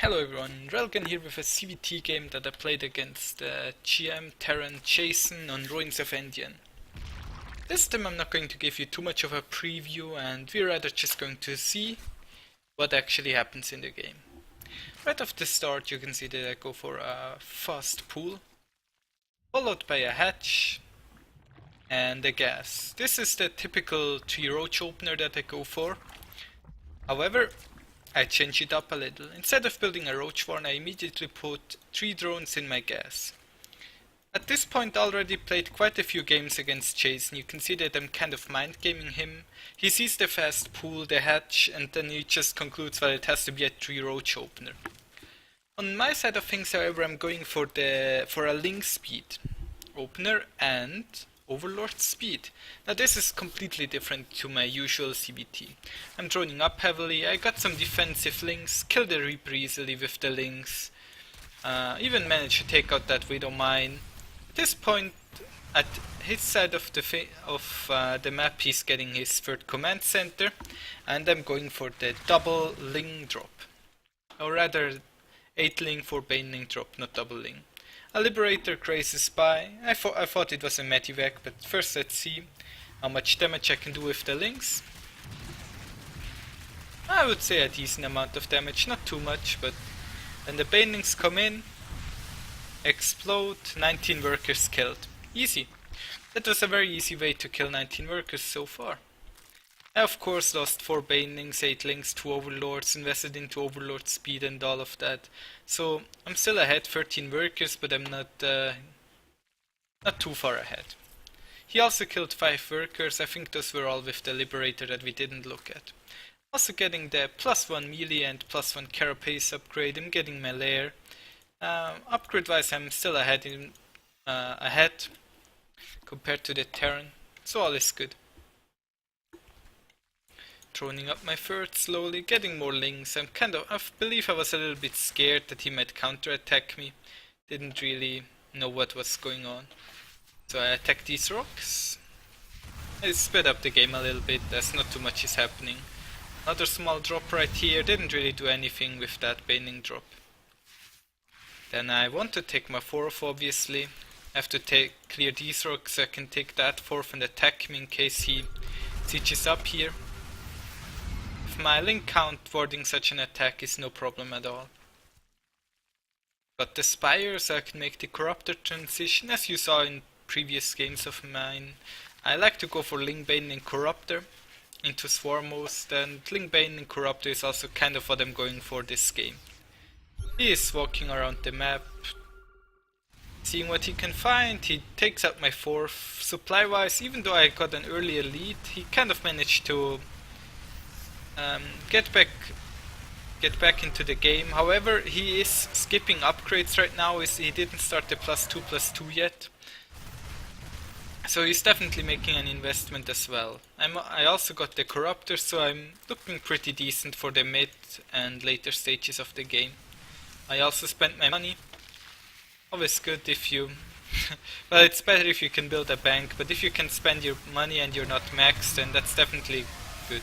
Hello everyone, Relgan here with a ZvT game that I played against GM Terran Jason on Ruins of Endian. This time I'm not going to give you too much of a preview, and we're rather just going to see what actually happens in the game. Right off the start you can see that I go for a fast pull, followed by a hatch and a gas. This is the typical 3 roach opener that I go for. However, I change it up a little. Instead of building a roach warren, I immediately put 3 drones in my gas. At this point I already played quite a few games against Jason. You can see that I'm kind of mind gaming him. He sees the fast pull, the hatch, and then he just concludes that it has to be a 3 roach opener. On my side of things, however, I'm going for a link speed opener and Overlord speed. Now this is completely different to my usual ZvT. I'm droning up heavily, I got some defensive links, killed the Reaper easily with the links, even managed to take out that Widow mine. At this point, at his side of the map, he's getting his third command center, and I'm going for the double ling drop. Or rather, 8 ling for Baneling drop, not double ling. A Liberator grazes by. I thought it was a medivac, but first let's see how much damage I can do with the links. I would say a decent amount of damage, not too much, but when the Banelings come in, explode, 19 workers killed. Easy. That was a very easy way to kill 19 workers so far. I of course lost 4 Banelings, 8 links, 2 Overlords, invested into Overlord speed and all of that. So I'm still ahead, 13 workers, but I'm not too far ahead. He also killed 5 workers. I think those were all with the Liberator that we didn't look at. Also getting the +1 melee and +1 carapace upgrade. I'm getting my lair. Upgrade wise I'm still ahead compared to the Terran, so all is good. Droning up my third slowly, getting more links. I believe I was a little bit scared that he might counterattack me. Didn't really know what was going on. So I attacked these rocks. I sped up the game a little bit as not too much is happening. Another small drop right here, didn't really do anything with that Baneling drop. Then I want to take my 4th obviously. I have to clear these rocks so I can take that 4th and attack him in case he sieges up here. My link count warding such an attack is no problem at all. Got the Spire so I can make the Corruptor transition. As you saw in previous games of mine, I like to go for Ling Bane and Corruptor into Swarmhost, and Ling Bane and Corruptor is also kind of what I'm going for this game. He is walking around the map, seeing what he can find. He takes out my 4th. Supply wise, even though I got an earlier lead, he kind of managed to get back into the game. However, he is skipping upgrades right now. He didn't start the +2/+2 yet, so he's definitely making an investment as well. I also got the Corruptor, so I'm looking pretty decent for the mid and later stages of the game. I also spent my money. Always good if you well, it's better if you can build a bank, but if you can spend your money and you're not maxed, then that's definitely good.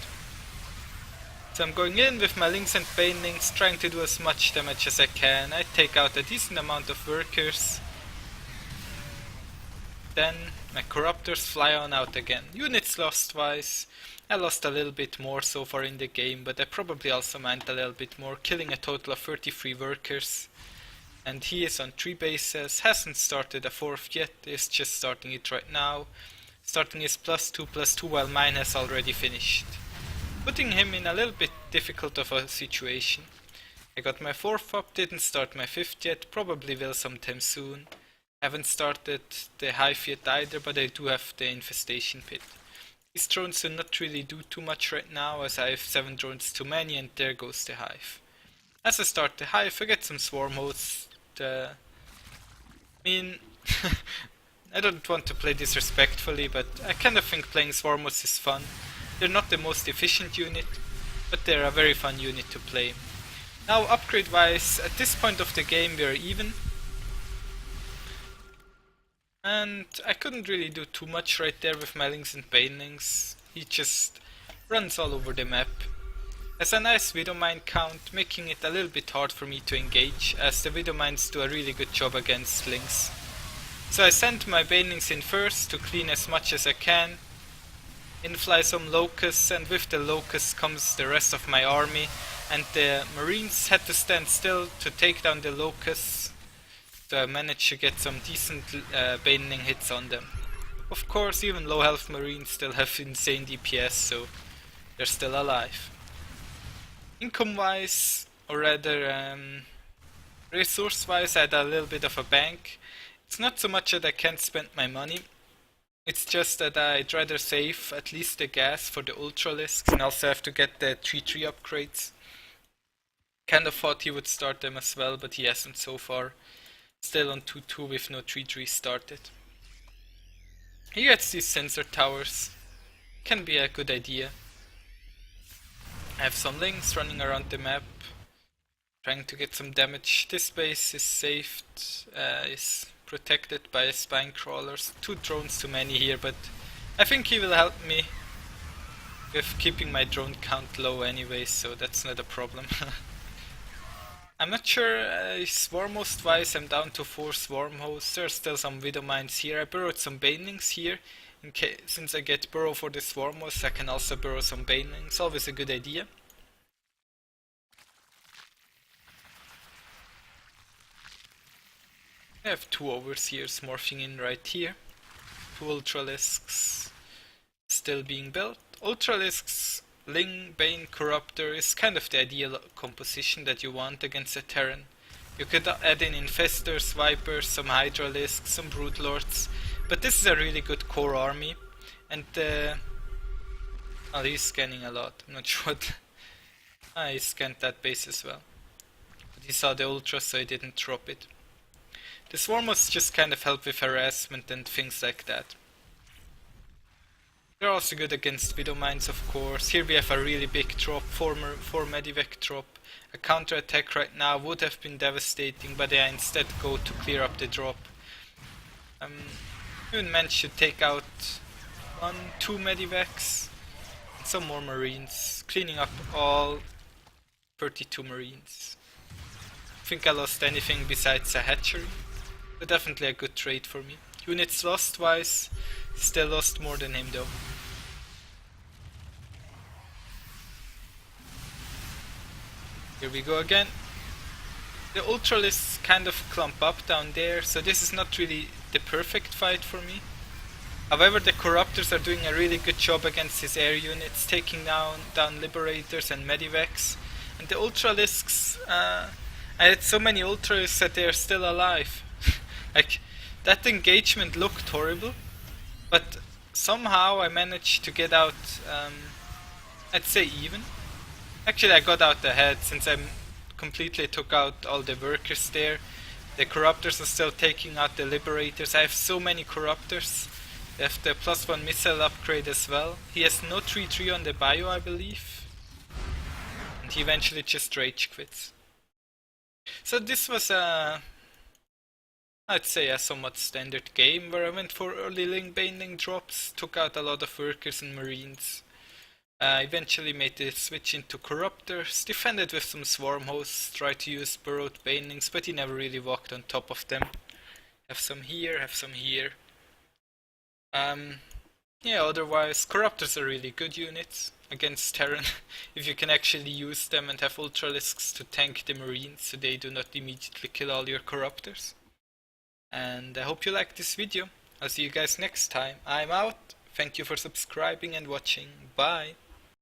So I'm going in with my links and banelings, trying to do as much damage as I can. I take out a decent amount of workers. Then my corruptors fly on out again. Units lost wise. I lost a little bit more so far in the game, but I probably also mined a little bit more, killing a total of 33 workers. And he is on 3 bases, hasn't started a 4th yet, is just starting it right now. Starting his +2/+2 while mine has already finished. Putting him in a little bit difficult of a situation. I got my 4th up, didn't start my 5th yet, probably will sometime soon. Haven't started the hive yet either, but I do have the infestation pit. These drones do not really do too much right now, as I have 7 drones too many, and there goes the hive. As I start the hive, I get some swarm hosts. I mean, I don't want to play disrespectfully, but I kind of think playing swarm hosts is fun. They're not the most efficient unit, but they're a very fun unit to play. Now, upgrade wise, at this point of the game we are even. And I couldn't really do too much right there with my links and banelings. He just runs all over the map. Has a nice Widowmine count, making it a little bit hard for me to engage, as the Widowmines do a really good job against Lings. So I sent my Banelings in first to clean as much as I can, infly some Locusts, and with the Locusts comes the rest of my army, and the Marines had to stand still to take down the Locusts, so I managed to get some decent Baneling hits on them. Of course, even low health Marines still have insane DPS, so they're still alive. Income wise, or rather resource wise, I had a little bit of a bank. It's not so much that I can't spend my money, it's just that I'd rather save at least the gas for the Ultralisks and also have to get the 3-3 upgrades. Kinda thought he would start them as well, but he hasn't so far. Still on 2-2 with no 3-3 started. He gets these sensor towers. Can be a good idea. I have some Lings running around the map, trying to get some damage. This base is saved, is protected by spine crawlers. 2 drones too many here, but I think he will help me with keeping my drone count low anyway, so that's not a problem. I'm not sure, swarm host wise I'm down to 4 swarm hosts. There are still some widow mines here. I burrowed some banelings here. In case, since I get burrow for the swarm host, I can also burrow some banelings. Always a good idea. I have 2 overseers morphing in right here. 2 ultralisks still being built. Ultralisks, Ling, Bane, Corruptor is kind of the ideal composition that you want against a Terran. You could add in Infestors, Vipers, some Hydralisks, some Broodlords, but this is a really good core army. And oh, he's scanning a lot, I'm not sure what. He scanned that base as well. But he saw the Ultra, so he didn't drop it. The Swarmers just kind of help with harassment and things like that. They're also good against Widow Mines, of course. Here we have a really big drop, 4 Medivac drop. A counter attack right now would have been devastating, but I instead go to clear up the drop. Even managed to take out 1, 2 Medivacs and some more Marines, cleaning up all 32 Marines. I think I lost anything besides a hatchery, but definitely a good trade for me. Units lost wise, still lost more than him though. Here we go again. The Ultralists kind of clump up down there, so this is not really the perfect fight for me. However, the Corruptors are doing a really good job against his air units, taking down Liberators and Medivacs. And the Ultralisks, I had so many Ultralisks that they are still alive. Like, that engagement looked horrible, but somehow I managed to get out, I'd say even. Actually, I got out ahead since I completely took out all the workers there. The Corruptors are still taking out the Liberators. I have so many Corruptors. They have the +1 missile upgrade as well. He has no 3-3 on the bio, I believe. And he eventually just rage quits. So this was I'd say a somewhat standard game where I went for early Baneling drops, took out a lot of workers and marines. Eventually made the switch into Corruptors, defended with some swarm hosts, tried to use burrowed Banelings, but he never really walked on top of them. Have some here, have some here. Yeah, otherwise Corruptors are really good units against Terran, if you can actually use them and have Ultralisks to tank the Marines so they do not immediately kill all your Corruptors. And I hope you liked this video. I'll see you guys next time. I'm out. Thank you for subscribing and watching. Bye.